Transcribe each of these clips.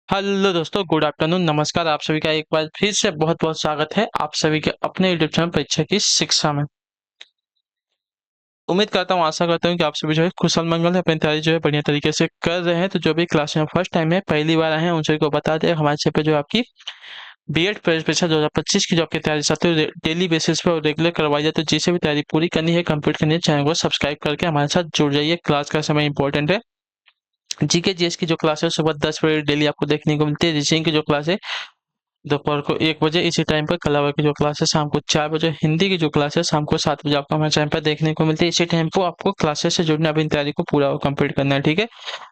Hello दोस्तों, good afternoon, नमस्कार। आप सभी का एक बार फिर से बहुत बहुत स्वागत है आप सभी के अपने यूट्यूब चैनल परीक्षा की शिक्षा में। उम्मीद करता हूँ, आशा करता हूँ कि आप सभी जो है कुशल मंगल है, अपनी तैयारी जो है बढ़िया तरीके से कर रहे हैं। तो जो भी क्लास में फर्स्ट टाइम है, पहली बार आए हैं, उन सभी को बता दें हमारे चैनल पे जो आपकी बीएड परीक्षा 2025 की जो आपकी तैयारी साथ ही डेली बेसिस पे और रेगुलर करवाई जाए। तो जिसे भी तैयारी पूरी करनी है, कंप्लीट करनी है, चैनल को सब्सक्राइब करके हमारे साथ जुड़ जाइए। क्लास का समय इंपॉर्टेंट है। जीके जीएस की जो क्लास है सुबह 10 बजे डेली आपको देखने को मिलती है। रीजनिंग की जो क्लास है दोपहर को 1 बजे इसी टाइम पर, कला की जो क्लास है शाम को 4 बजे, हिंदी की जो क्लास है शाम को 7 बजे आपको हमारे चैनल पर देखने को मिलती है। इसी टाइम को आपको क्लासेस से जुड़ना, अपनी तैयारी को पूरा कंप्लीट करना है, ठीक है।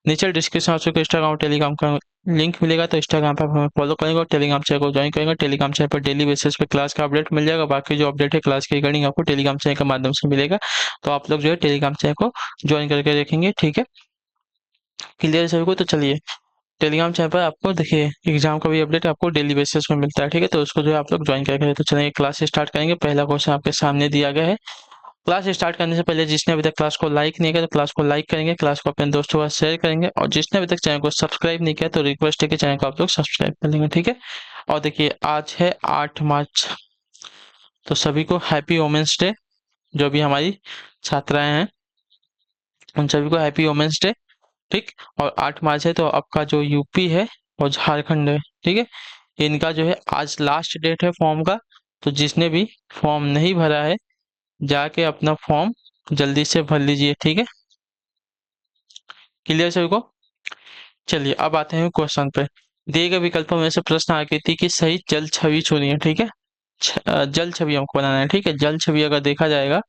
नीचे डिस्क्रिप्शन आपको इंस्टाग्राम और टेलीग्राम का लिंक मिलेगा, तो इंस्टाग्राम पर हमें फॉलो करेंगे और टेलीग्राम चैनल को ज्वाइन करेंगे। टेलीग्राम चैनल पर डेली बेसिस पे क्लास का अपडेट मिल जाएगा। बाकी जो अपडेट है क्लास की रिगार्डिंग आपको टेलीग्राम चैनल के माध्यम से मिलेगा। तो आप लोग जो है टेलीग्राम चैनल को ज्वाइन करके देखेंगे, ठीक है। क्लियर सभी को? तो चलिए, टेलीग्राम चैनल पर आपको देखिए एग्जाम का भी अपडेट आपको डेली बेसिस में मिलता है, ठीक है। तो उसको जो है आप लोग ज्वाइन करके, तो चलिए क्लास स्टार्ट करेंगे। पहला क्वेश्चन आपके सामने दिया गया है। क्लास स्टार्ट करने से पहले जिसने अभी तक क्लास को लाइक नहीं किया तो क्लास को लाइक करेंगे, क्लास को अपने दोस्तों के साथ शेयर करेंगे, और जिसने अभी तक चैनल को सब्सक्राइब नहीं किया तो रिक्वेस्ट है कि चैनल को आप लोग सब्सक्राइब कर लेंगे, ठीक है। और देखिए आज है 8 मार्च, तो सभी को हैप्पी वोमेंस डे। जो भी हमारी छात्राएं हैं उन सभी को हैप्पी वोमेंस डे, ठीक। और 8 मार्च है तो आपका जो यूपी है और झारखंड है, ठीक है, इनका जो है आज लास्ट डेट है फॉर्म का। तो जिसने भी फॉर्म नहीं भरा है जाके अपना फॉर्म जल्दी से भर लीजिए, ठीक है। क्लियर सभी को? चलिए अब आते हैं क्वेश्चन पे। दिए गए विकल्पों में से प्रश्न आकृति की सही जल छवि चुनिए, ठीक है। जल छवि हमको बनाना है, ठीक है। जल छवि अगर देखा जाएगा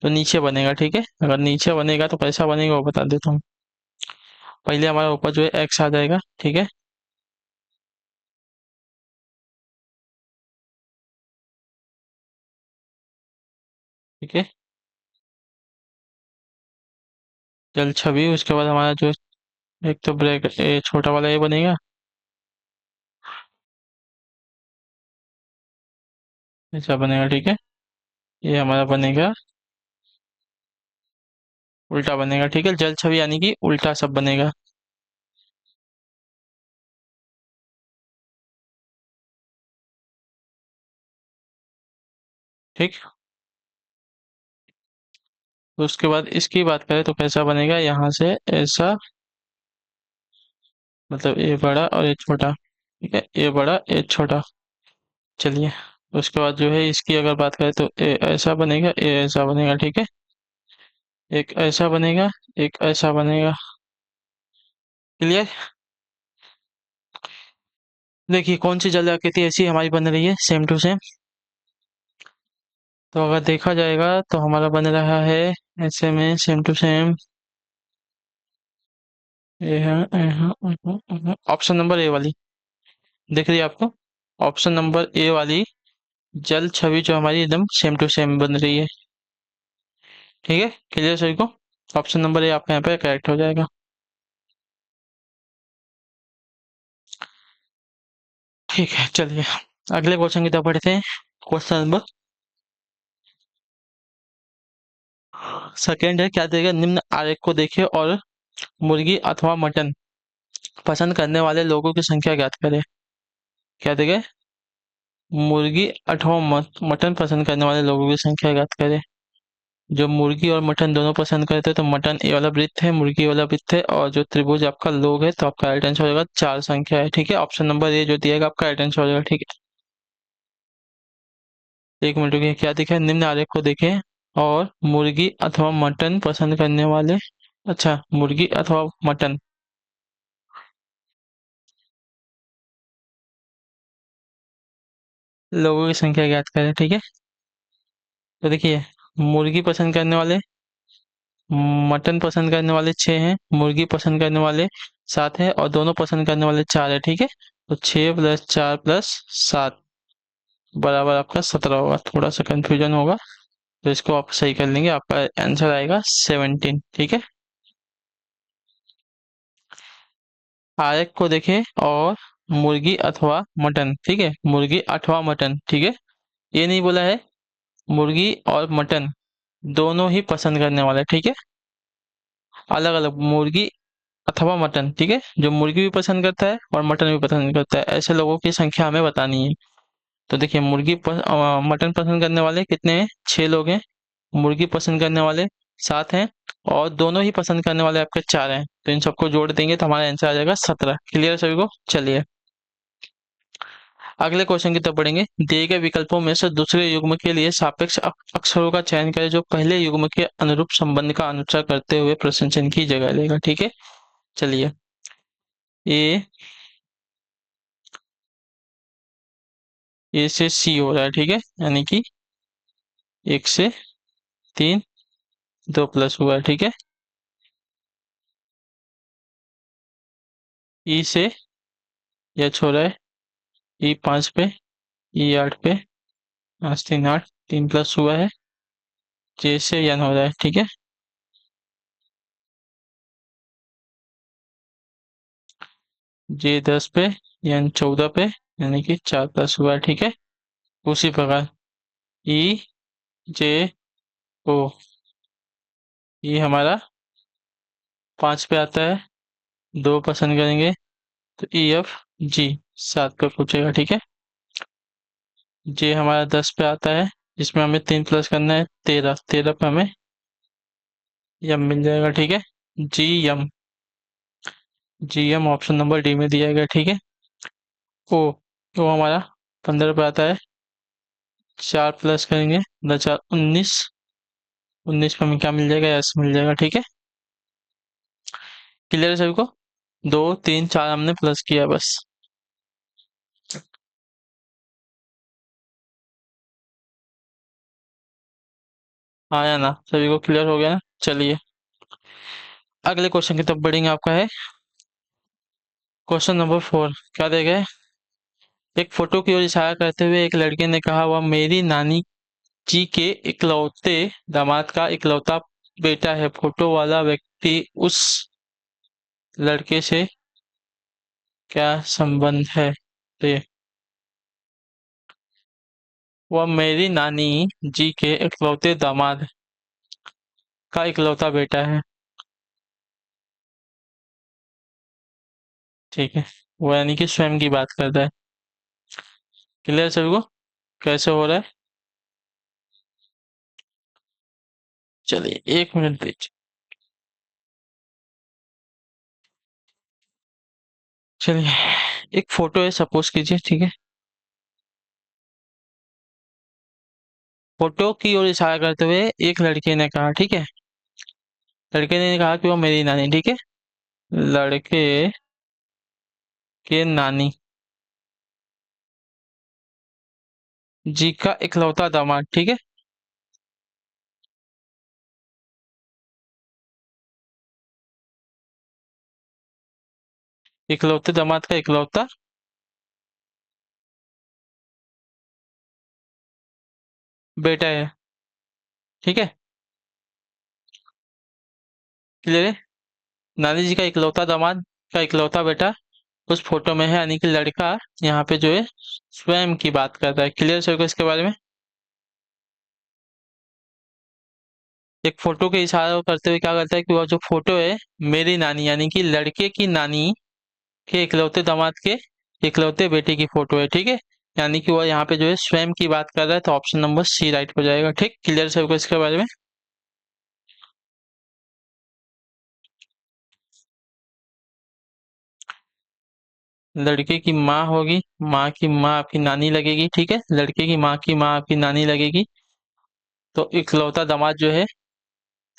तो नीचे बनेगा, ठीक है। अगर नीचे बनेगा तो कैसा बनेगा वो बता देता हूँ। पहले हमारा ऊपर जो है एक्स आ जाएगा, ठीक है। ठीक है, जल छवि, उसके बाद हमारा जो एक तो ब्रेक ए छोटा वाला ये बनेगा, ऐसा बनेगा, ठीक है। ये हमारा बनेगा उल्टा बनेगा, ठीक है। जल छवि यानी कि उल्टा सब बनेगा। ठीक, तो उसके बाद इसकी बात करें तो कैसा बनेगा, यहाँ से ऐसा, मतलब ए बड़ा और ए छोटा, ठीक है, ए बड़ा ए छोटा। चलिए, उसके बाद जो है इसकी अगर बात करें तो ए ऐसा बनेगा, ए ऐसा बनेगा, ठीक है। एक ऐसा बनेगा, एक ऐसा बनेगा। क्लियर? देखिए कौन सी जल आकृति ऐसी हमारी बन रही है सेम टू सेम। तो अगर देखा जाएगा तो हमारा बन रहा है ऐसे में सेम टू सेम। ये है ऑप्शन नंबर ए वाली, दिख रही है आपको? ऑप्शन नंबर ए वाली जल छवि जो हमारी एकदम सेम टू सेम बन रही है, ठीक है। क्लियर सभी को? ऑप्शन नंबर ए आपका यहाँ पे करेक्ट हो जाएगा। ठीक है, चलिए अगले क्वेश्चन की तरफ बढ़ते हैं। क्वेश्चन नंबर सेकेंड है, क्या देगा, निम्न आरेख को देखिए और मुर्गी अथवा मटन पसंद करने वाले लोगों की संख्या ज्ञात करें। क्या देगा, मुर्गी अथवा मटन पसंद करने वाले लोगों की संख्या ज्ञात करें। जो मुर्गी और मटन दोनों पसंद करते हैं तो मटन ए वाला वृत्त है, मुर्गी वाला वृत्त है, और जो त्रिभुज आपका लोग है, तो आपका राइट आंसर हो जाएगा 4 संख्या है, ठीक है। ऑप्शन नंबर ए जो दिएगा आपका राइट आंसर हो जाएगा, ठीक है। 1 मिनट रुकिए, क्या दिखा है, निम्न आरेख को देखें और मुर्गी अथवा मटन पसंद करने वाले, अच्छा मुर्गी अथवा मटन लोगों की संख्या ज्ञात करें, ठीक है। तो देखिए, मुर्गी पसंद करने वाले, मटन पसंद करने वाले 6 हैं, मुर्गी पसंद करने वाले 7 है, और दोनों पसंद करने वाले 4 है, ठीक है। तो 6 + 4 + 7 बराबर आपका 17 होगा। थोड़ा सा कंफ्यूजन होगा तो इसको आप सही कर लेंगे, आपका आंसर आएगा 17, ठीक है। आयक को देखें और मुर्गी अथवा मटन, ठीक है, मुर्गी अथवा मटन, ठीक है। ये नहीं बोला है मुर्गी और मटन दोनों ही पसंद करने वाले, ठीक है। अलग अलग मुर्गी, अथवा मटन, ठीक है, जो मुर्गी भी पसंद करता है और मटन भी पसंद करता है, ऐसे लोगों की संख्या हमें बतानी है। तो देखिए मटन पसंद करने वाले कितने हैं, 6 लोग हैं। मुर्गी पसंद करने वाले 7 हैं। और दोनों ही पसंद करने वाले आपके 4 हैं, तो इन सबको जोड़ देंगे तो हमारा आंसर आ जाएगा 17। क्लियर है सभी को? चलिए अगले क्वेश्चन की तरफ बढ़ेंगे। दिए गए विकल्पों में से दूसरे युग्म के लिए सापेक्ष अक्षरों का चयन करें जो पहले युग्म के अनुरूप संबंध का अनुसरण करते हुए प्रश्न चिन्ह की जगह लेगा, ठीक है। चलिए ए ए से सी हो रहा है, ठीक है, यानी कि 1 से 3 2 प्लस हुआ है, ठीक है। ई से एच हो रहा है, ई 5 पे, ई 8 पे, 5 3 8, 3 प्लस हुआ है। जे से एन हो रहा है, ठीक है। जे 10 पे, एन 14 पे, यानी कि 4 प्लस हुआ है, ठीक है। उसी प्रकार ई जे ओ, ये हमारा 5 पे आता है, 2 पसंद करेंगे तो ई एफ जी 7 पे पूछेगा, ठीक है। जे हमारा 10 पे आता है, जिसमें हमें 3 प्लस करना है, 13 13 पे हमें यम मिल जाएगा, ठीक है। G M, G M option number D में दिया गया, ठीक है। ओ, ओ हमारा 15 पे आता है, 4 प्लस करेंगे, 10 4 19, 19 पे हमें क्या मिल जाएगा, एस मिल जाएगा, ठीक है। क्लियर है सभी को? 2 3 4 हमने प्लस किया बस। आया ना, सभी को क्लियर हो गया ना? चलिए अगले क्वेश्चन की तरफ बढ़ेंगे। आपका है क्वेश्चन नंबर 4। क्या देगा? एक फोटो की ओर इशारा करते हुए एक लड़के ने कहा, वह मेरी नानी जी के इकलौते दामाद का इकलौता बेटा है। फोटो वाला व्यक्ति उस लड़के से क्या संबंध है? तो ये, वह मेरी नानी जी के इकलौते दामाद का इकलौता बेटा है, ठीक है। वो यानी कि स्वयं की बात करता है। क्लियर सभी को? कैसे हो रहा है? चलिए 1 मिनट दीजिए। चलिए एक फोटो है, सपोज कीजिए, ठीक है। फोटो की ओर इशारा करते हुए एक लड़के ने कहा, ठीक है, लड़के ने कहा कि वो मेरी नानी, ठीक है। लड़के के नानी जी का इकलौता दामाद, ठीक है। इकलौते दामाद का इकलौता बेटा है, ठीक है। क्लियर है? नानी जी का इकलौता दामाद का इकलौता बेटा उस फोटो में है, यानी कि लड़का यहाँ पे जो है स्वयं की बात करता है। क्लियर सर को इसके बारे में? एक फोटो के इशारा करते हुए क्या करता है कि वह जो फोटो है मेरी नानी यानी कि लड़के की नानी के इकलौते दामाद के इकलौते बेटे की फोटो है, ठीक है। यानी कि वह यहाँ पे जो है स्वयं की बात कर रहा है, तो ऑप्शन नंबर सी राइट हो जाएगा, ठीक। क्लियर सर को इसके बारे में? लड़के की माँ होगी, माँ की माँ आपकी नानी लगेगी, ठीक है। लड़के की माँ आपकी नानी लगेगी। तो इकलौता दामाद जो है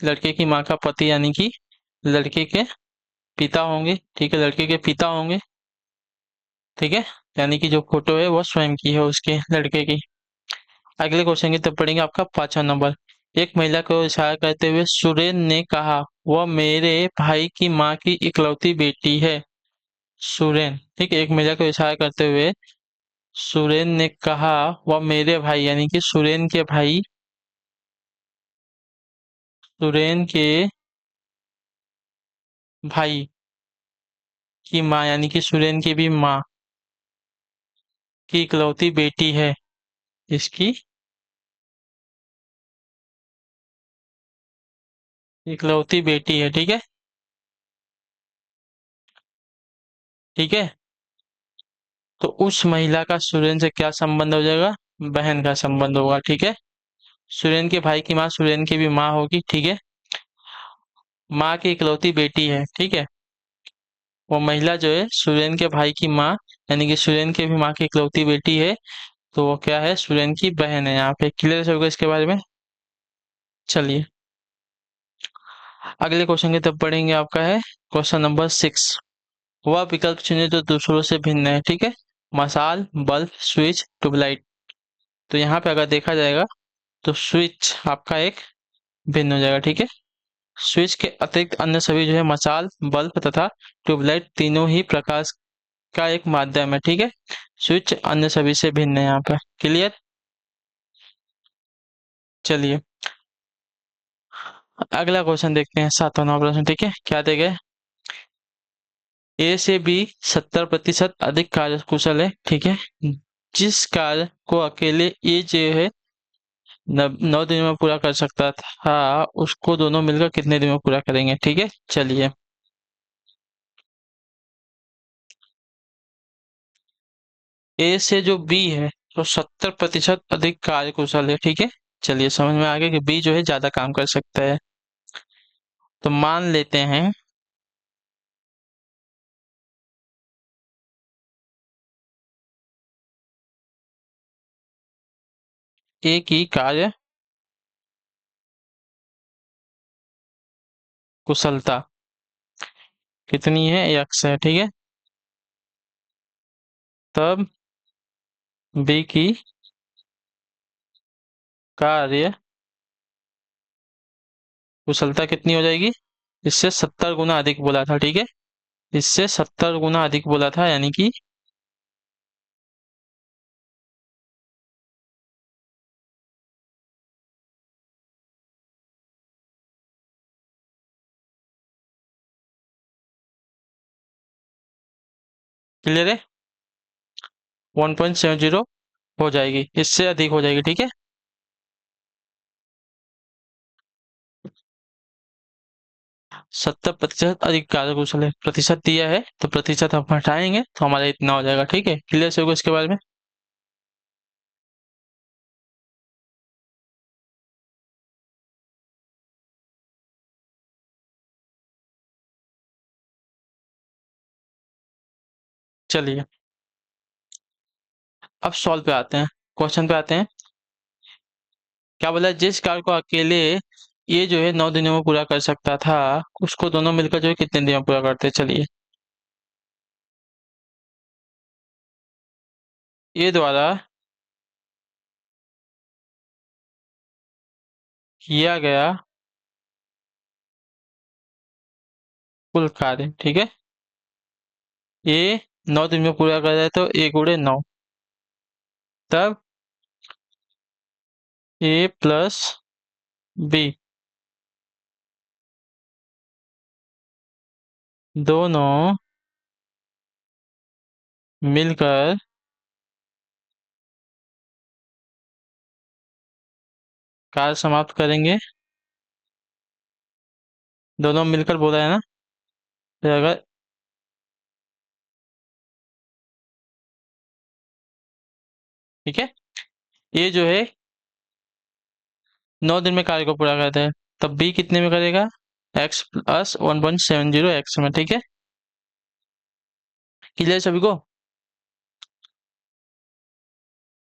लड़के की माँ का पति यानी कि लड़के के पिता होंगे, ठीक है, लड़के के पिता होंगे, ठीक है। यानी कि जो फोटो है वो स्वयं की है उसके लड़के की। अगले क्वेश्चन की तरफ पढ़ेंगे। आपका 5वां नंबर। एक महिला को इशारा करते हुए सुरेन ने कहा, वह मेरे भाई की माँ की इकलौती बेटी है। सुरेन, ठीक है, एक महिला को इशारा करते हुए सुरेन ने कहा, वह मेरे भाई यानी कि सुरेन के भाई, सुरेन के भाई की माँ यानी कि सुरेन की भी माँ की इकलौती बेटी है। इसकी इकलौती बेटी है, ठीक है। ठीक है। तो उस महिला का सुरेन से क्या संबंध हो जाएगा? बहन का संबंध होगा। ठीक है। सुरेन के भाई की माँ सुरेन की भी माँ होगी। ठीक है। माँ की इकलौती बेटी है। ठीक है। वो महिला जो है सुरेन के भाई की माँ, यानी कि सुरेन के भी माँ की इकलौती बेटी है। तो वो क्या है? सुरेन की बहन है। यहाँ पे क्लियर होगा इसके बारे में। चलिए अगले क्वेश्चन की तरफ बढ़ेंगे। आपका है क्वेश्चन नंबर 6। वह विकल्प चुने जो दूसरों से भिन्न है। ठीक है। मसाल, बल्ब, स्विच, ट्यूबलाइट। तो यहाँ पे अगर देखा जाएगा तो स्विच आपका एक भिन्न हो जाएगा। ठीक है। स्विच के अतिरिक्त अन्य सभी जो है मसाल, बल्ब तथा ट्यूबलाइट तीनों ही प्रकाश का एक माध्यम है। ठीक है। स्विच अन्य सभी से भिन्न है यहाँ पर। क्लियर। चलिए अगला क्वेश्चन देखते हैं, 7वां प्रश्न। ठीक है। क्या दे गए? ए से बी 70% अधिक कार्यकुशल है। ठीक है। जिस कार्य को अकेले ए जो है 9 दिन में पूरा कर सकता था, उसको दोनों मिलकर कितने दिन में पूरा करेंगे? ठीक है। चलिए ए से जो बी है तो 70% अधिक कार्यकुशल है। ठीक है। चलिए समझ में आ गया कि बी जो है ज्यादा काम कर सकता है। तो मान लेते हैं ए की कार्य कुशलता कितनी है? x है। ठीक है। तब बी की कार्य कुशलता कितनी हो जाएगी? इससे 70 गुना अधिक बोला था। ठीक है। इससे 70 गुना अधिक बोला था, यानी कि क्लियर है। 1.70 हो जाएगी, इससे अधिक हो जाएगी। ठीक है। 70% अधिक कार्यकुशल है, प्रतिशत दिया है तो प्रतिशत हम हटाएंगे तो हमारा इतना हो जाएगा। ठीक है। क्लियर से होगा इसके बारे में। चलिए अब सॉल्व पे आते हैं, क्वेश्चन पे आते हैं। क्या बोला? जिस कार्य को अकेले ये जो है 9 दिनों में पूरा कर सकता था, उसको दोनों मिलकर जो है कितने दिन में पूरा करते? चलिए ये द्वारा किया गया कुल कार्य। ठीक है। ये 9 दिन में पूरा कर रहा है तो 1 × 9, तब ए प्लस बी दोनों मिलकर कार्य समाप्त करेंगे। दोनों मिलकर बोला है ना? तो अगर ठीक है, ये जो है 9 दिन में कार्य को पूरा करता है, तब बी कितने में करेगा? x+1.70 x में। ठीक है। क्लियर सभी को?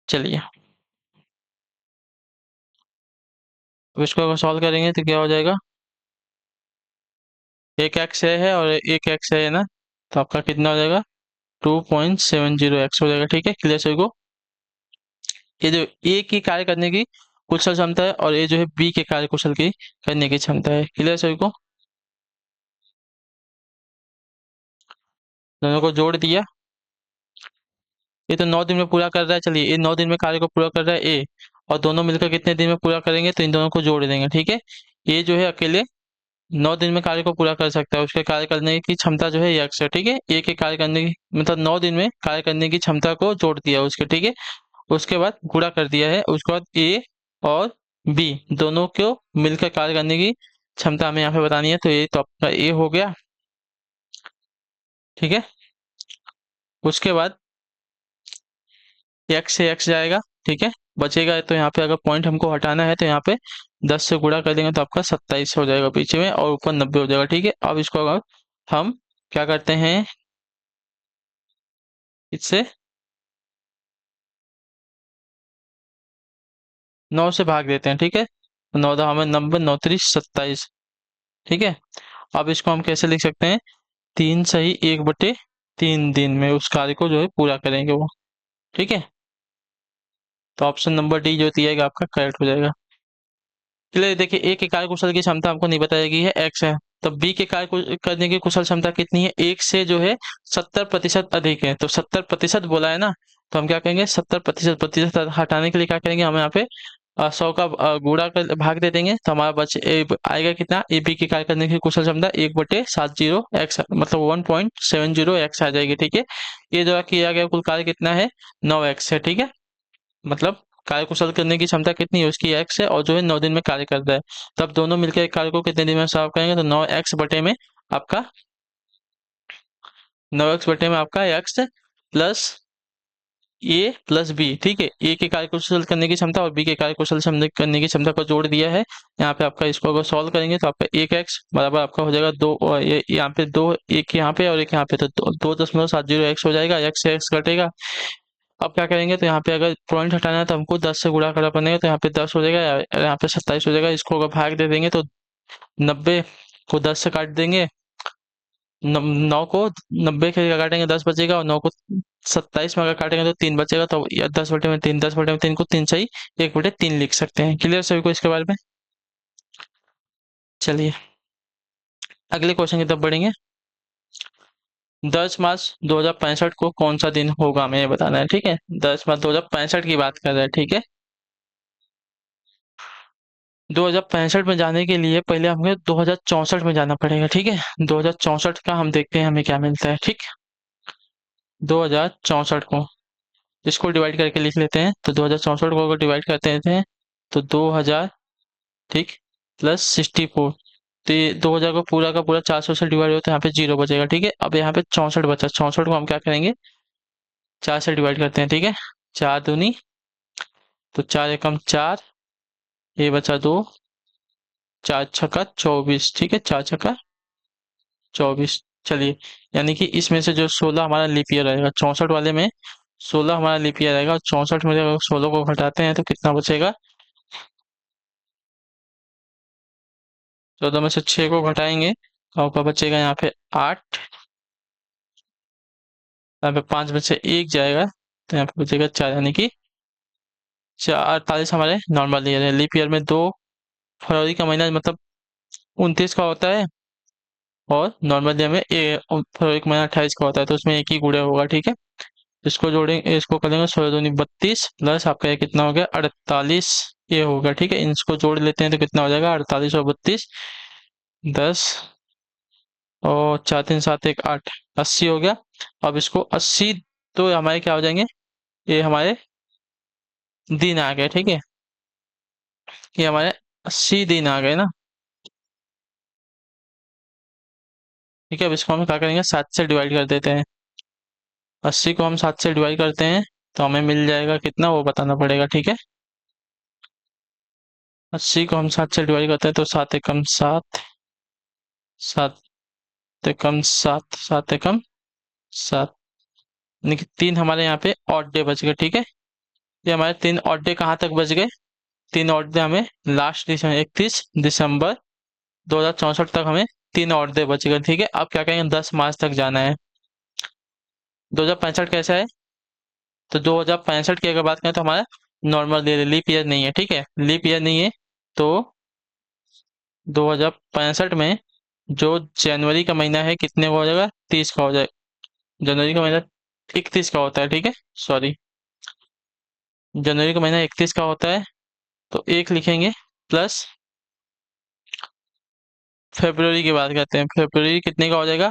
चलिए अब इसको अगर सॉल्व करेंगे तो क्या हो जाएगा? एक एक्स है और एक एक्स है ना, तो आपका कितना हो जाएगा? 2.70 x हो जाएगा। ठीक है। क्लियर सभी को? ये जो ए की कार्य करने की कुशल क्षमता है और ये जो है बी के कार्य कुशल की करने की क्षमता है। क्लियर सभी को? दोनों को जोड़ दिया। ये तो 9 दिन में पूरा कर रहा है। चलिए ये 9 दिन में कार्य को पूरा कर रहा है ए, और दोनों मिलकर कितने दिन में पूरा करेंगे? तो इन दोनों को जोड़ देंगे। ठीक है। ये जो है अकेले 9 दिन में कार्य को पूरा कर सकता है, उसके कार्य करने की क्षमता जो है x है। ठीक है। ए के कार्य करने की मतलब 9 दिन में कार्य करने की क्षमता को जोड़ दिया उसके। ठीक है। उसके बाद गुणा कर दिया है, उसके बाद ए और बी दोनों को मिलकर कार्य करने की क्षमता हमें यहाँ पे बतानी है। तो ये तो आपका ए हो गया। ठीक है। उसके बाद एक्स से एक्स जाएगा, ठीक है, बचेगा। तो यहाँ पे अगर पॉइंट हमको हटाना है तो यहाँ पे 10 से गुणा कर देंगे तो आपका 27 हो जाएगा पीछे में, और ऊपर 90 हो जाएगा, ठीक है। अब इसको अगर हम क्या करते हैं, इससे 9 से भाग देते हैं, ठीक है। 9 हमें 90, 9×3 = 27, ठीक है। अब इसको हम कैसे लिख सकते हैं, 3 सही 1/3 दिन में उस कार्य को जो है पूरा करेंगे वो, ठीक है। तो ऑप्शन नंबर डी जो दिया गया आपका करेक्ट हो जाएगा। चलिए देखिए, ए के कार्य कुशल की क्षमता हमको नहीं बताई गई है, एक्स है। तब बी के कार्य करने की कुशल क्षमता कितनी है, एक से जो है 70% अधिक है, तो 70% बोला है ना, तो हम क्या करेंगे, 70% प्रतिशत हटाने के लिए क्या करेंगे, हम यहाँ पे 100 का गुणा कर भाग दे देंगे, तो हमारा आएगा कितना, ए बी के कार्य करने की कुशल क्षमता 1/70 एक्स, मतलब 1.70 एक्स आ जाएगी, ठीक है। ये जो किया गया कुल कार्य कितना है, 9 एक्स है, ठीक है। मतलब कार्य कुशल करने की क्षमता कितनी है उसकी, एक्स है, और जो है 9 दिन में कार्य करता है। तब दोनों मिलकर एक कार्य को कितने दिन में सॉल्व करेंगे, तो 9 एक्स बटे में आपका एक्स प्लस ए प्लस बी, ठीक है। ए के कार्य कुशल करने की क्षमता और बी के कार्य कुशल करने की क्षमता को जोड़ दिया है यहाँ पे। आपका इसको अगर सॉल्व करेंगे तो आपका 1 एक्स बराबर आपका हो जाएगा 2, और ये यहाँ पे 2, एक यहाँ पे और एक यहाँ पे, तो 2.70 एक्स हो जाएगा, एक्स से एक्स कटेगा। अब क्या करेंगे, तो यहाँ पे अगर पॉइंट हटाना है तो हमको 10 से गुणा करना पड़ेगा, तो यहाँ पे 10 हो जाएगा, यहाँ पे 27 हो जाएगा। इसको अगर भाग दे देंगे तो 90 को 10 से काट देंगे, 9 को 90 के काटेंगे 10 बचेगा, और 9 को 27 में अगर काटेंगे तो 3 बचेगा। तो 10/3, 10/3 को 3 सही 1/3 लिख सकते हैं। क्लियर सभी को इसके बारे में। चलिए अगले क्वेश्चन की तरफ बढ़ेंगे। 10 मार्च 2065 को कौन सा दिन होगा, हमें ये बताना है, ठीक है। 10 मार्च 2065 की बात कर रहे हैं, ठीक है। 2065 में जाने के लिए पहले हमें 2064 में जाना पड़ेगा, ठीक है। 2064 का हम देखते हैं हमें क्या मिलता है, ठीक। 2064 को इसको डिवाइड करके लिख लेते हैं, तो 2064 को अगर डिवाइड करते हैं तो 2000, ठीक, प्लस 64, तो ये 2000 को पूरा का पूरा 400 से डिवाइड होता है, यहाँ पे 0 बचेगा, ठीक है। अब यहाँ पे 64 बचा, 64 को हम क्या करेंगे, 4 से डिवाइड करते हैं, ठीक है। 4 दूनी, तो 4 एकम 4, ये बचा 2, 4 छक्का 24, ठीक है, 4 छक्का 24। चलिए, यानी कि इसमें से जो 16 हमारा लीप ईयर रहेगा, 64 वाले में 16 हमारा लीप ईयर रहेगा, और 64 में अगर 16 को घटाते हैं तो कितना बचेगा, 14 में से 6 को घटाएंगे तो आपका बचेगा यहाँ पे 8, यहाँ पे 5 में से 1 जाएगा तो यहाँ पे बचेगा 4, यानी कि 48 हमारे नॉर्मल ईयर है। लीप ईयर में 2 फरवरी का महीना मतलब 29 का होता है, और नॉर्मल ईयर में फरवरी का महीना 28 का होता है, तो उसमें एक ही गुणा होगा, ठीक है। इसको जोड़ेंगे, इसको करेंगे 16 दूनी 32, प्लस आपका ये कितना हो गया 48, ये होगा, ठीक है। इसको जोड़ लेते हैं तो कितना हो जाएगा 48 और 32, 10 और 4 3 7 1 8, 80 हो गया। अब इसको 80, तो हमारे क्या हो जाएंगे, ये हमारे दिन आ गए, ठीक है। ये हमारे 80 दिन आ गए ना, ठीक है। अब इसको हम क्या करेंगे, 7 से डिवाइड कर देते हैं। 80 को हम 7 से डिवाइड करते हैं तो हमें मिल जाएगा कितना, वो बताना पड़ेगा, ठीक है। 80 को हम 7 से डिवाइड करते हैं तो 7 एकम 7, 7 एकम 7, 7 एकम 7, यानी कि 3 हमारे यहाँ पे ऑड डे बच गए, ठीक है। ये हमारे 3 ऑड डे कहाँ तक बच गए, 3 ऑड डे हमें लास्ट दिसंबर 31 दिसंबर 2064 तक हमें 3 और डे बच गए, ठीक है। अब क्या करेंगे, 10 मार्च तक जाना है। 2065 कैसा है, तो 2065 की अगर बात करें तो हमारा नॉर्मल ईयर, लीप ईयर नहीं है, ठीक है, लीप ईयर नहीं है। तो 2065 में जो जनवरी का महीना है कितने का हो जाएगा, 30 का हो जाएगा। जनवरी का महीना 31 का होता है, ठीक है, सॉरी, जनवरी का महीना 31 का होता है, तो 1 लिखेंगे, प्लस फरवरी की बात करते हैं, फरवरी कितने का हो जाएगा,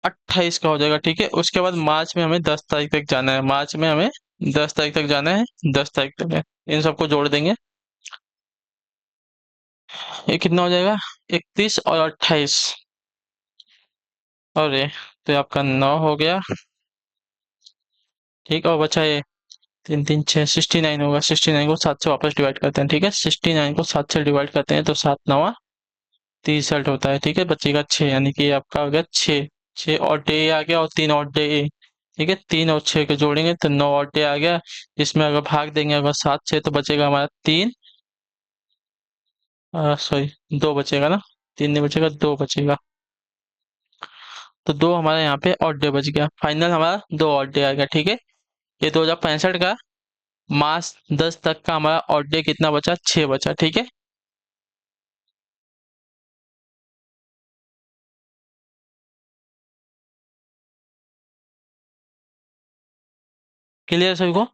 28 का हो जाएगा, ठीक है। उसके बाद मार्च में हमें 10 तारीख तक जाना है, मार्च में हमें 10 तारीख तक जाना है, 10 तारीख तक है, इन सबको जोड़ देंगे, ये कितना हो जाएगा, 31 और 28, अरे, तो ये आपका 9 हो गया। ठीक है, और बचा ये 3 3 6, 69 होगा। 69 को 7 से वापस डिवाइड करते हैं। ठीक है, 69 को 7 से डिवाइड करते हैं तो 7 9 63 होता है। ठीक है, बचेगा 6, यानी कि आपका हो गया 6। 6 और डे आ गया और 3 और डे। ठीक है, 3 और 6 को जोड़ेंगे तो 9 और डे आ गया। इसमें अगर भाग देंगे अगर 7 6 तो बचेगा हमारा 3, सॉरी 2 बचेगा ना। 3 नहीं बचेगा, 2 बचेगा। तो 2 हमारे यहाँ पे ऑड डे बच गया। फाइनल हमारा 2 ऑड डे आ गया। ठीक है, ये 2065 का मार्च 10 तक का हमारा ऑड डे कितना बचा? 6 बचा। ठीक है, क्लियर सभी को?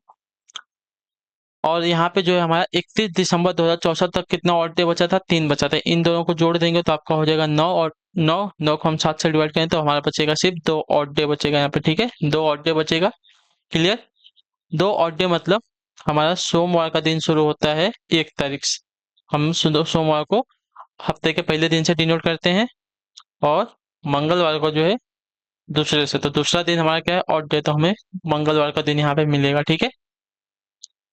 और यहाँ पे जो है हमारा 31 दिसंबर 2064 तक कितना ऑड डे बचा था? 3 बचा था। इन दोनों को जोड़ देंगे तो आपका हो जाएगा 9, और 9 9 को हम 7 से डिवाइड करें तो हमारा बचेगा सिर्फ 2 ऑड डे बचेगा यहाँ पे। ठीक है, 2 ऑड डे बचेगा। क्लियर? 2 ऑड डे मतलब हमारा सोमवार का दिन शुरू होता है 1 तारीख से। हम सोमवार को हफ्ते के पहले दिन से डिनोट करते हैं, और मंगलवार को जो है दूसरे से। तो दूसरा दिन हमारा क्या है? Odd day. तो हमें मंगलवार का दिन यहाँ पे मिलेगा। ठीक है,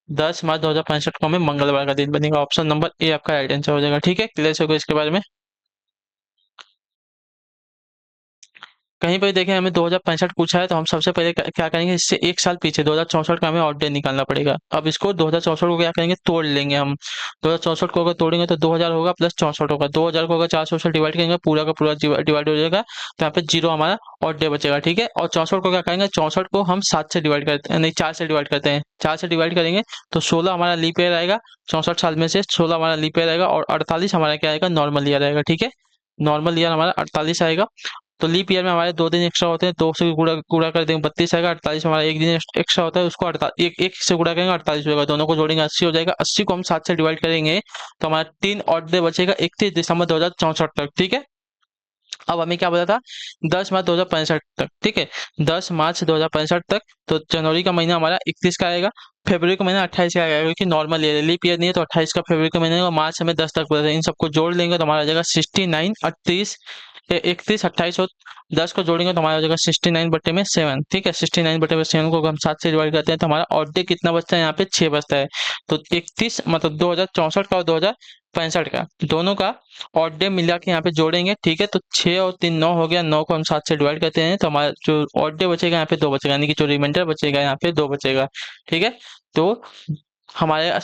10 मार्च 2065 को हमें मंगलवार का दिन बनेगा। ऑप्शन नंबर ए आपका राइट आंसर हो जाएगा। ठीक है, क्लियर हो गया इसके बारे में? कहीं पर देखें हमें 2065 पूछा है तो हम सबसे पहले क्या करेंगे, इससे 1 साल पीछे 2064 का हमें ऑड डे निकालना पड़ेगा। अब इसको 2064 को क्या करेंगे, तोड़ लेंगे हम। 2064 को अगर तोड़ेंगे तो 2000 होगा प्लस 64 होगा। 2000 को अगर 400 से डिवाइड करेंगे पूरा का पूरा डिवाइड हो जाएगा, तो यहाँ पे जीरो हमारा ऑड डे बचेगा। ठीक है, और 64 को क्या करेंगे, 64 को हम 7 से डिवाइड करते हैं, नहीं 4 से डिवाइड करते हैं। 4 से डिवाइड करेंगे तो 16 हमारा लीप ईयर आएगा। 64 साल में से 16 हमारा लीप ईयर आएगा, और 48 हमारा क्या आएगा, नॉर्मल ईयर आएगा। ठीक है, नॉर्मल ईयर हमारा 48 आएगा। तो लीप ईयर में हमारे 2 दिन एक्स्ट्रा होते हैं, 2 से गुणा गुणा कर देंगे 32 आएगा। 48 हमारा 1 दिन एक्स्ट्रा होता है, उसको 48 एक एक से गुणा करेंगे 48 होगा। दोनों को जोड़ेंगे 80 हो जाएगा। 80 को हम 7 से डिवाइड करेंगे तो हमारा 3 ऑड डे बचेगा 31 दिसंबर 2064 तक। ठीक है, अब हमें क्या बोला था, 10 मार्च 2065 तक। ठीक है, 10 मार्च 2065 तक। तो जनवरी का महीना हमारा 31 का आएगा, फरवरी का महीना 28 का आएगा, क्योंकि नॉर्मल ईयर लीप ईयर नहीं है। तो 28 का फरवरी का महीना और मार्च हमें 10 तक बोला था। इन सबको जोड़ लेंगे तो हमारा आ जाएगा 69 38, 31 28 और 10 को जोड़ेंगे तो हमारा हो जाएगा 69/7। ठीक है, 69/7 को अगर हम 7 से डिवाइड करते हैं तो हमारा ऑड डे कितना बचता है, यहाँ पे 6 बचता है। तो 31 मतलब 2064 का और 2065 का दोनों का ऑड डे मिला के यहाँ पे जोड़ेंगे। ठीक है, तो 6 और 3 9 हो गया। 9 को हम 7 से डिवाइड करते हैं तो हमारा जो ऑड डे बचेगा यहाँ पे 2 बचेगा, यानी कि जो रिमाइंडर बचेगा यहाँ पे 2 बचेगा। ठीक है, तो हमारे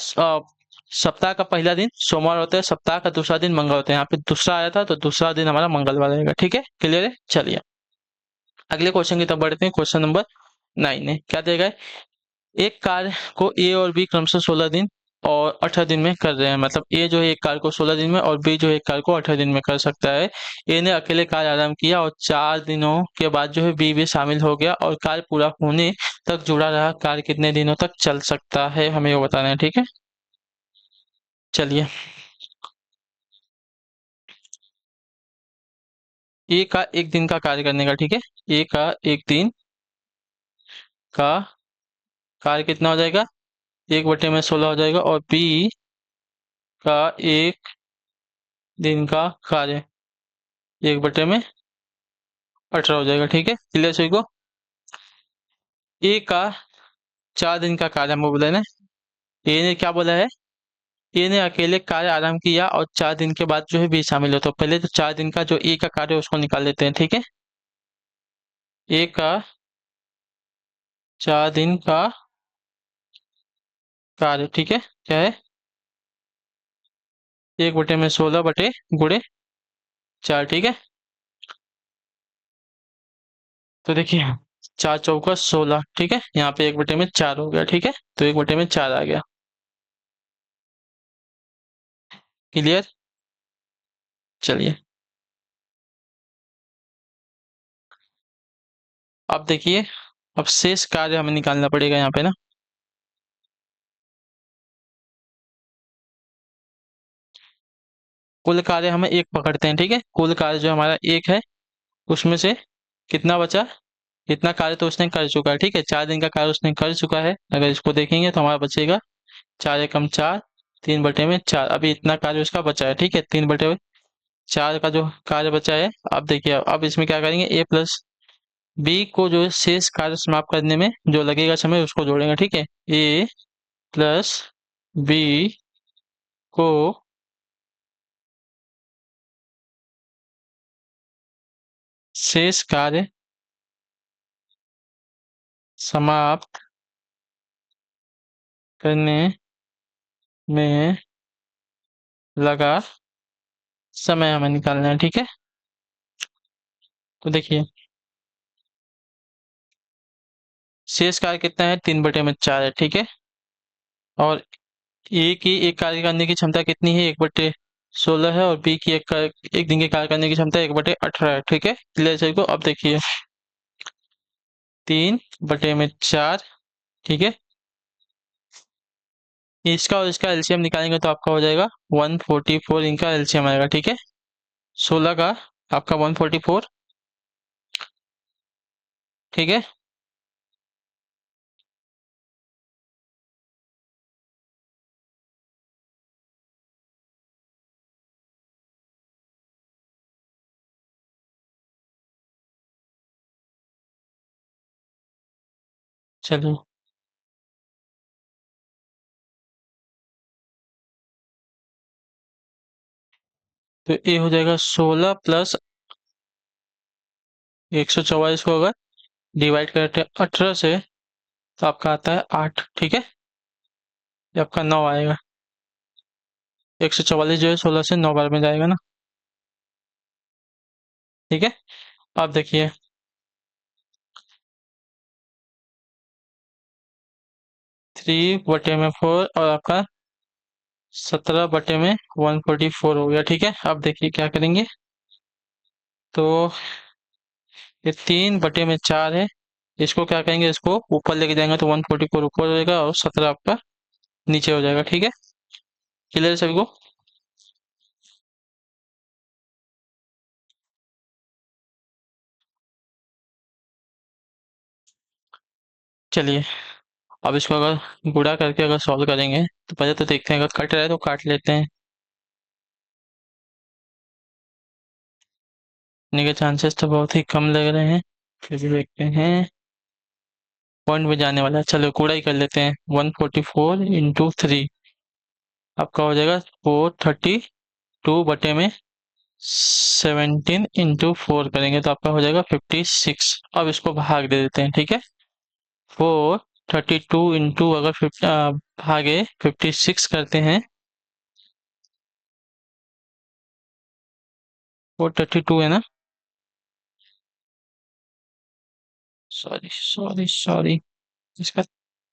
सप्ताह का पहला दिन सोमवार होता है, सप्ताह का दूसरा दिन मंगल होता है। यहाँ पे दूसरा आया था तो दूसरा दिन हमारा मंगलवार रहेगा। ठीक है, क्लियर है? चलिए अगले क्वेश्चन की तरफ बढ़ते हैं। क्वेश्चन नंबर 9 है, क्या देगा? एक कार्य को ए और बी क्रमशः 16 दिन और 18 दिन में कर रहे हैं। मतलब ए जो है एक कार्य को 16 दिन में, और बी जो है एक कार्य को 18 दिन में कर सकता है। ए ने अकेले कार्य आरंभ किया और 4 दिनों के बाद जो है बी भी शामिल हो गया और कार्य पूरा होने तक जुड़ा रहा। कार्य कितने दिनों तक चल सकता है, हमें वो बताना है। ठीक है, चलिए। ए का एक दिन का कार्य करने का। ठीक है, ए का एक दिन का कार्य कितना हो जाएगा, 1/16 हो जाएगा, और बी का एक दिन का कार्य 1/18 हो जाएगा। ठीक है, क्लियर सभी को? ए का 4 दिन का कार्य हमको बोला है ना। ए ने क्या बोला है, ए ने अकेले कार्य आरंभ किया और 4 दिन के बाद जो है बी शामिल हो। तो पहले तो 4 दिन का जो ए का कार्य है उसको निकाल लेते हैं। ठीक है, ए का 4 दिन का कार्य, ठीक है, क्या है, 1/16 गुणे 4। ठीक है, तो देखिए 4 चौका 16। ठीक है, यहाँ पे 1/4 हो गया। ठीक है, तो 1/4 आ गया। क्लियर? चलिए अब देखिए, अब शेष कार्य हमें निकालना पड़ेगा यहाँ पे ना। कुल कार्य हमें एक पकड़ते हैं। ठीक है, कुल कार्य जो हमारा एक है उसमें से कितना बचा, इतना कार्य तो उसने कर चुका है। ठीक है, 4 दिन का कार्य उसने कर चुका है। अगर इसको देखेंगे तो हमारा बचेगा 4 एकम 4, 3/4। अभी इतना कार्य उसका बचा है। ठीक है, 3/, 4 का जो कार्य बचा है, अब देखिए अब इसमें क्या करेंगे, ए प्लस बी को जो है शेष कार्य समाप्त करने में जो लगेगा समय उसको जोड़ेंगे, ठीक है। ए प्लस बी को शेष कार्य समाप्त करने में लगा समय हमें निकालना है, ठीक है। तो देखिए शेष कार्य कितना है, 3/4 है, ठीक है। और ए की एक कार्य करने की क्षमता कितनी है, 1/16 है। और बी की एक दिन के कार्य करने की क्षमता 1/18 है, ठीक है। क्लियर सभी को। अब देखिए 3/4, ठीक है। इसका और इसका एलसीएम निकालेंगे तो आपका हो जाएगा 144, इनका एलसीएम आएगा, ठीक है। 16 का आपका 144, ठीक है। चलिए तो ये हो जाएगा 16 प्लस 144 को अगर डिवाइड करते हैं 18 से तो आपका आता है 8, ठीक है। ये आपका 9 आएगा। 144 जो है 16 से 9 बार में जाएगा ना, ठीक है। अब देखिए 3/4 और आपका 17/144 हो गया, ठीक है। अब देखिए क्या करेंगे, तो ये 3/4 है, इसको क्या करेंगे, इसको ऊपर लेके जाएंगे तो 144 ऊपर हो जाएगा और 17 आपका नीचे हो जाएगा, ठीक है। क्लियर है सभी को। चलिए अब इसको अगर गुणा करके अगर सॉल्व करेंगे तो पहले तो देखते हैं, अगर कट रहा है तो काट लेते हैं, नहीं के चांसेस तो बहुत ही कम लग रहे हैं, फिर भी देखते हैं। पॉइंट में जाने वाला है, चलो गुणा ही कर लेते हैं। 144 × 3 आपका हो जाएगा 432 में 17 × 4 करेंगे तो आपका हो जाएगा 56। अब इसको भाग दे देते हैं, ठीक है। 432 इंटू अगर भागे 56 करते हैं, 432 है ना, सॉरी सॉरी सॉरी, इसका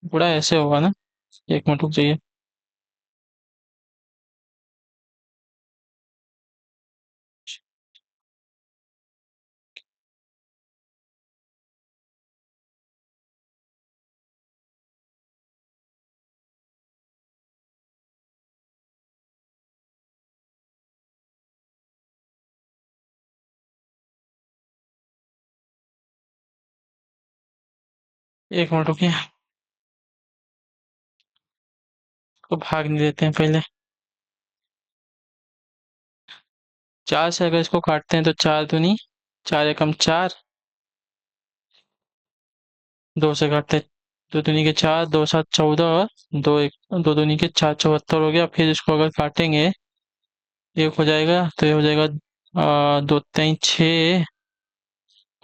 पूरा ऐसे होगा ना, एक मिनट रुक जाइए। एक मिनट रुकिए, को भाग नहीं देते हैं पहले। 4 से अगर इसको काटते हैं तो 4 दूनी 4 एकम 4, 2 से काटते हैं 2 दूनी के 4, 2 7 14 और 2 दूनी के 4 74 हो गया। फिर इसको अगर काटेंगे एक हो जाएगा तो ये हो जाएगा 2 3 6,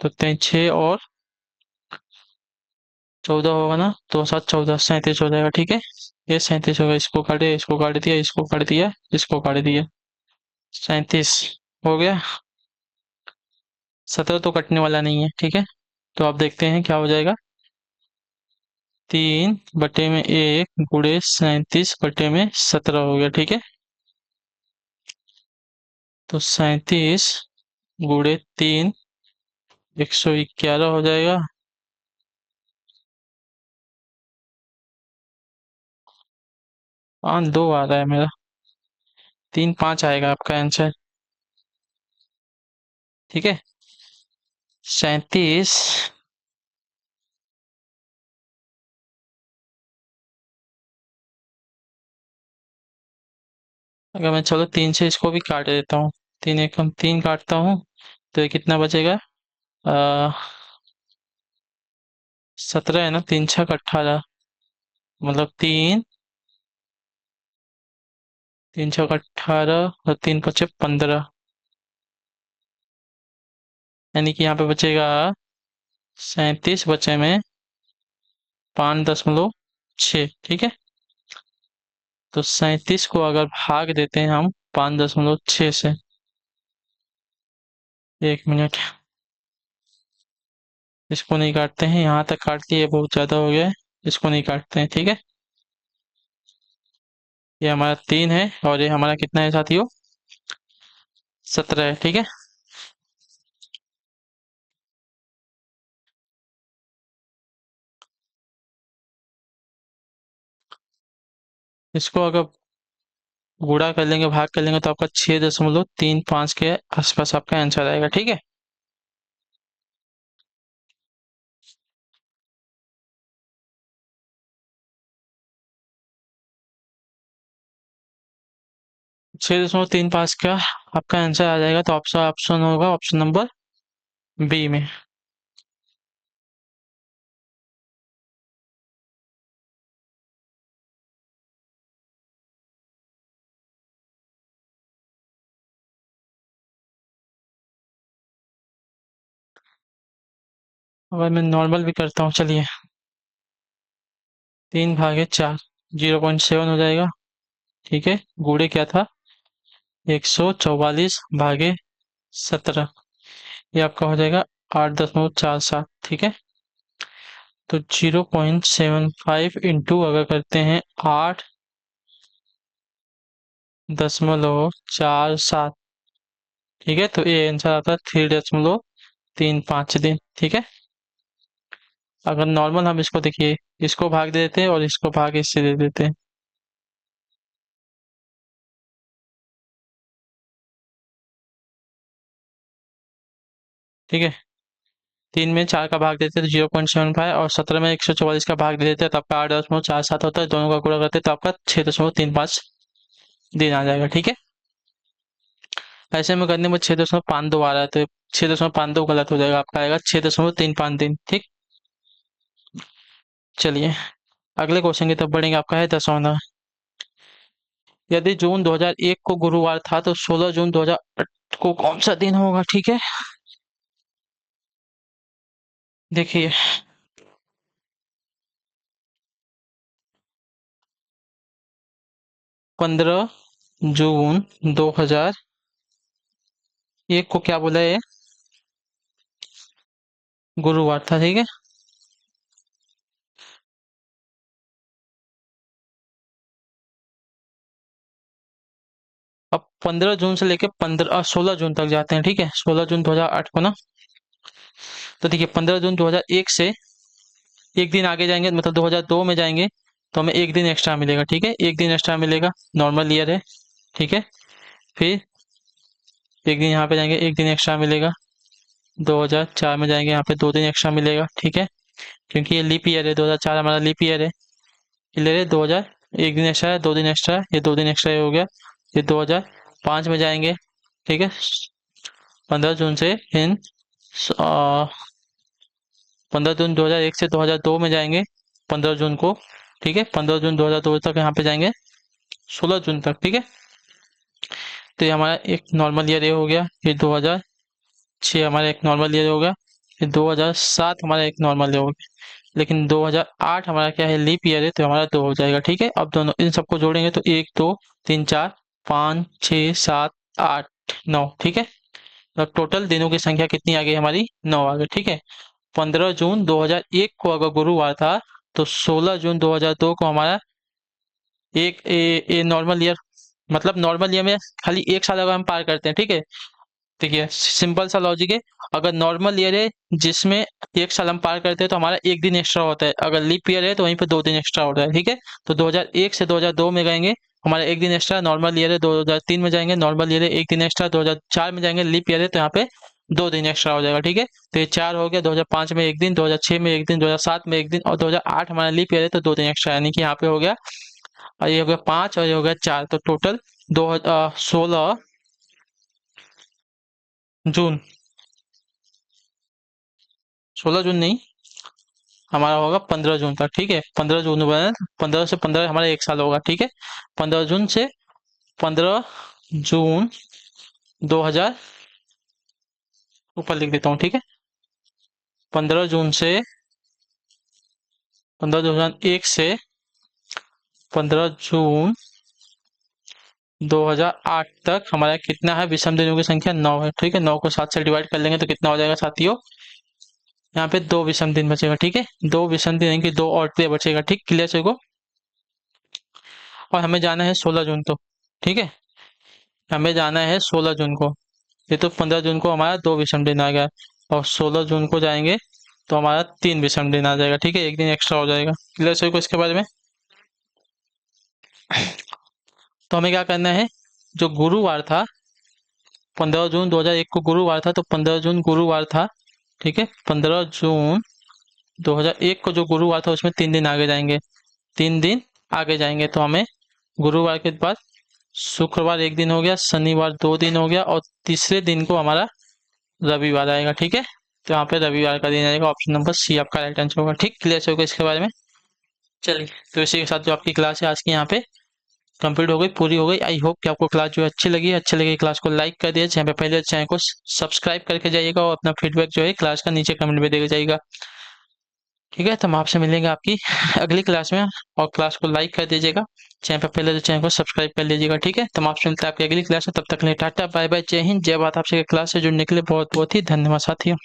2 3 6 और 14 होगा ना, 2 7 14 37 हो जाएगा, ठीक है। ये 37 होगा, इसको काटे, इसको काट दिया, इसको काट दिया, इसको काट दिया, 37 हो गया। 17 तो कटने वाला नहीं है, ठीक है। तो आप देखते हैं क्या हो जाएगा, 3/1 गुड़े 37/17 हो गया, ठीक है। तो 37 × 3 111 हो जाएगा। हाँ 2 आ रहा है मेरा, 3 5 आएगा आपका आंसर, ठीक है। 37, अगर मैं चलो 3 से इसको भी काट देता हूँ, तीन एक हम तीन काटता हूँ, तो ये कितना बचेगा? 17 है ना, 3 6 18, मतलब 3 3 6 18 और 3 5 15, यानी कि यहाँ पे बचेगा 37 बचे में 5.6। ठीक है, तो 37 को अगर भाग देते हैं हम 5.6 से, 1 मिनट, इसको नहीं काटते हैं, यहाँ तक काट लिए बहुत ज़्यादा हो गया है, इसको नहीं काटते हैं। ठीक है, ये हमारा 3 है और ये हमारा कितना है साथियों? 17 है। ठीक है, इसको अगर गुणा कर लेंगे, भाग कर लेंगे, तो आपका 6.35 के आसपास आपका आंसर आएगा। ठीक है, 6.35 का आपका आंसर आ जाएगा। तो ऑप्शन ऑप्शन होगा ऑप्शन नंबर बी में। अगर मैं नॉर्मल भी करता हूँ, चलिए, 3 भागे 4, 0.7 हो जाएगा। ठीक है, गुणे क्या था? 144 भागे 17, ये आपका हो जाएगा 8.47। ठीक है, तो 0.75 इंटू अगर करते हैं 8.47, ठीक है, तो ये आंसर आता है 3.35 दिन। ठीक है, अगर नॉर्मल हम इसको देखिए, इसको भाग दे देते हैं और इसको भाग इससे दे देते हैं। ठीक है, 3 में 4 का भाग देते हैं तो 0.75, और 17 में 144 का भाग दे देते हैं तो आपका 8.47 होता है। दोनों का गुणा करते हैं तो आपका 6.35 दिन आ जाएगा। ठीक है, ऐसे में करने में 6.52 आ रहा है, तो 6.52 गलत हो जाएगा, आपका आएगा 6.35 दिन। ठीक, चलिए अगले क्वेश्चन की तरफ बढ़ेंगे। आपका है 10वां। यदि जून 2001 को गुरुवार था तो 16 जून 2008 को कौन सा दिन होगा? ठीक है, देखिए, 15 जून 2001 को क्या बोला है? गुरुवार था। ठीक है, अब 15 जून से लेके 16 जून तक जाते हैं। ठीक है, 16 जून 2008 को ना, तो देखिए 15 जून 2001 से एक दिन आगे जाएंगे, मतलब 2002 में जाएंगे, तो हमें एक दिन एक्स्ट्रा मिलेगा। ठीक है, एक दिन एक्स्ट्रा मिलेगा, नॉर्मल ईयर है। ठीक है, फिर एक दिन यहाँ पे जाएंगे, एक दिन एक्स्ट्रा मिलेगा। 2004 में जाएंगे, यहाँ पे 2 दिन एक्स्ट्रा मिलेगा। ठीक है, क्योंकि ये लीप ईयर है, 2004 हमारा लीप ईयर है। ये ले रहे 2000, एक दिन एक्स्ट्रा है, 2 दिन एक्स्ट्रा है, ये 2 दिन एक्स्ट्रा हो गया। ये 2005 में जाएंगे। ठीक है, 15 जून से इन 15 जून 2001 से 2002 में जाएंगे, 15 जून को। ठीक है, 15 जून 2002 तक यहाँ पे जाएंगे, 16 जून तक। ठीक है, तो ये हमारा एक नॉर्मल ईयर ये हो गया। ये 2006 हमारा एक नॉर्मल ईयर हो गया। ये 2007 हमारा एक नॉर्मल ईयर हो गया। लेकिन 2008 हमारा क्या है? लीप ईयर है, तो हमारा 2 हो जाएगा। ठीक है, अब दोनों इन सबको जोड़ेंगे तो 1 2 3 4 5 6 7 8 9। ठीक है, अब टोटल दिनों की संख्या कितनी आ गई हमारी? 9 आ गई। ठीक है, 15 जून 2001 को अगर गुरुवार था तो 16 जून 2002 को हमारा एक नॉर्मल ईयर, मतलब नॉर्मल ईयर में खाली एक साल अगर हम पार करते हैं। ठीक है, देखिए सिंपल सा लॉजिक है, अगर नॉर्मल ईयर है जिसमें एक साल हम पार करते हैं तो हमारा एक दिन एक्स्ट्रा होता है, अगर लीप ईयर है तो वहीं पे 2 दिन एक्स्ट्रा होता है। ठीक है, तो 2001 से 2002 में गएंगे, हमारा एक दिन एक्स्ट्रा नॉर्मल ईयर है। 2003 में जाएंगे, नॉर्मल ईयर है, एक दिन एक्स्ट्रा। 2004 में जाएंगे, लीप ईयर है, तो यहाँ पे 2 दिन एक्स्ट्रा हो जाएगा। ठीक है, तो ये 4 हो गया। 2005 में एक दिन, 2006 में एक दिन, 2007 में एक दिन, और 2008 हमारा लीप ईयर है तो 2 दिन एक्स्ट्रा, यानी कि यहाँ पे हो गया, और ये हो गया 5 और ये हो गया 4, तो टोटल 16 जून, 16 जून नहीं, हमारा होगा 15 जून तक। ठीक है, 15 जून बना, 15 से 15 हमारा एक साल होगा। ठीक है, 15 जून से 15 जून 2000, ऊपर लिख देता हूँ। ठीक है, 15 जून से 15 2001 से 15 जून 2008 तक हमारा कितना है, विषम दिनों की संख्या 9 है। ठीक है, 9 को 7 से डिवाइड कर लेंगे तो कितना हो जाएगा साथियों, यहाँ पे 2 विषम दिन बचेगा। ठीक है, 2 विषम दिन यानी कि 2 और डे बचेगा। ठीक, क्लियर से को। और हमें जाना है 16 जून तो। ठीक है, हमें जाना है 16 जून को। ये तो 15 जून को हमारा 2 विषम दिन आ गया, और 16 जून को जाएंगे तो हमारा 3 विषम दिन आ जाएगा। ठीक है, एक दिन एक्स्ट्रा हो जाएगा। क्लियर से को इसके बारे में। तो हमें क्या करना है, जो गुरुवार था 15 जून 2001 को गुरुवार था, तो 15 जून गुरुवार था। ठीक है, 15 जून 2001 को जो गुरुवार था उसमें 3 दिन आगे जाएंगे, 3 दिन आगे जाएंगे तो हमें गुरुवार के बाद शुक्रवार एक दिन हो गया, शनिवार 2 दिन हो गया, और तीसरे दिन को हमारा रविवार आएगा। ठीक है, तो यहाँ पे रविवार का दिन आएगा। ऑप्शन नंबर सी आपका राइट आंसर होगा। ठीक, क्लियर होगा इसके बारे में। चलिए, तो इसी के साथ जो आपकी क्लास है आज की यहाँ पे कंप्लीट हो गई, पूरी हो गई। आई होप कि आपको क्लास जो है अच्छी लगी क्लास को लाइक कर दिया, चैनल पे पहले चैनल को सब्सक्राइब करके जाइएगा, और अपना फीडबैक जो है क्लास का नीचे कमेंट में देकर जाइएगा। ठीक है, तो हम आपसे मिलेंगे आपकी अगली क्लास में, और क्लास को लाइक कर दीजिएगा, चैनल पे पहले तो चैनल को सब्सक्राइब कर लीजिएगा। ठीक है, तो हम आपसे मिलते हैं आपकी अगली क्लास में। तब तक के लिए टाटा बाय बाय, जय हिंद, जय भारत। आपसे क्लास से जुड़ने के लिए बहुत बहुत ही धन्यवाद साथियों।